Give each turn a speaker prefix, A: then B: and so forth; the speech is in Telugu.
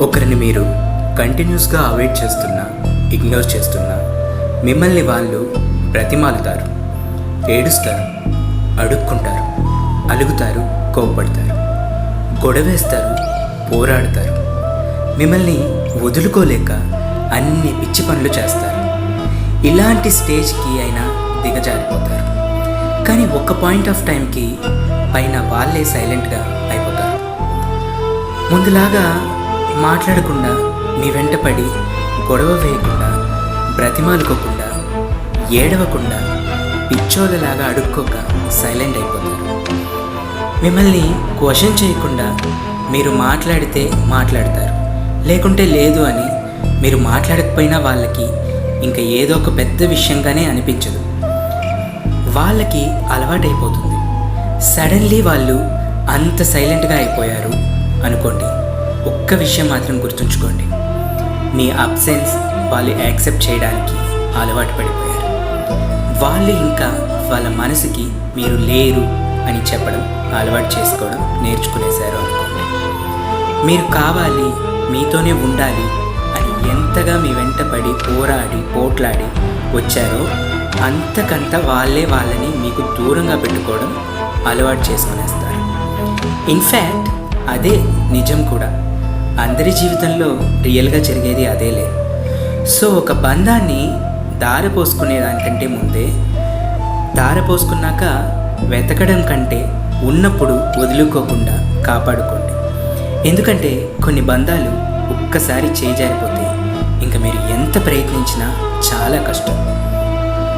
A: ఒకరిని మీరు కంటిన్యూస్గా అవాయిడ్ చేస్తున్నా, ఇగ్నోర్ చేస్తున్నా మిమ్మల్ని వాళ్ళు బ్రతిమాలుతారు, ఏడుస్తారు, అడుక్కుంటారు, అలుగుతారు, కోప్పడతారు, గొడవేస్తారు, పోరాడతారు, మిమ్మల్ని వదులుకోలేక అన్ని పిచ్చి పనులు చేస్తారు. ఇలాంటి స్టేజ్కి అయినా దిగజారిపోతారు. కానీ ఒక్క పాయింట్ ఆఫ్ టైంకి పైన వాళ్ళే సైలెంట్గా అయిపోతారు. ముందులాగా మాట్లాడకుండా, మీ వెంటపడి గొడవ వేయకుండా, బ్రతిమాలుకోకుండా, ఏడవకుండా, పిచ్చోళ్ళలాగా అడుక్కోక సైలెంట్ అయిపోతారు. మిమ్మల్ని క్వశ్చన్ చేయకుండా మీరు మాట్లాడితే మాట్లాడతారు, లేకుంటే లేదు అని మీరు మాట్లాడకపోయినా వాళ్ళకి ఇంకా ఏదో ఒక పెద్ద విషయంగానే అనిపించదు. వాళ్ళకి అలవాటైపోతుంది. సడన్లీ వాళ్ళు అంత సైలెంట్గా అయిపోయారు అనుకోండి, ఒక్క విషయం మాత్రం గుర్తుంచుకోండి, మీ అబ్సెన్స్ వాళ్ళు యాక్సెప్ట్ చేయడానికి అలవాటు పడిపోయారు. వాళ్ళు ఇంకా వాళ్ళ మనసుకి మీరు లేరు అని చెప్పడం అలవాటు చేసుకోవడం నేర్చుకునేశారు అనుకోండి. మీరు కావాలి, మీతోనే ఉండాలి అని ఎంతగా మీ వెంటపడి పోరాడి పోట్లాడి వచ్చారో అంతకంత వాళ్ళే వాళ్ళని మీకు దూరంగా పెట్టుకోవడం అలవాటు చేసుకునేస్తారు. ఇన్ఫ్యాక్ట్ అదే నిజం కూడా. అందరి జీవితంలో రియల్గా జరిగేది అదేలే. సో ఒక బంధాన్ని దారపోసుకునే దానికంటే ముందే, దారపోసుకున్నాక వెతకడం కంటే ఉన్నప్పుడు వదులుకోకుండా కాపాడుకోండి. ఎందుకంటే కొన్ని బంధాలు ఒక్కసారి చేజారిపోతే ఇంకా మీరు ఎంత ప్రయత్నించినా చాలా కష్టం.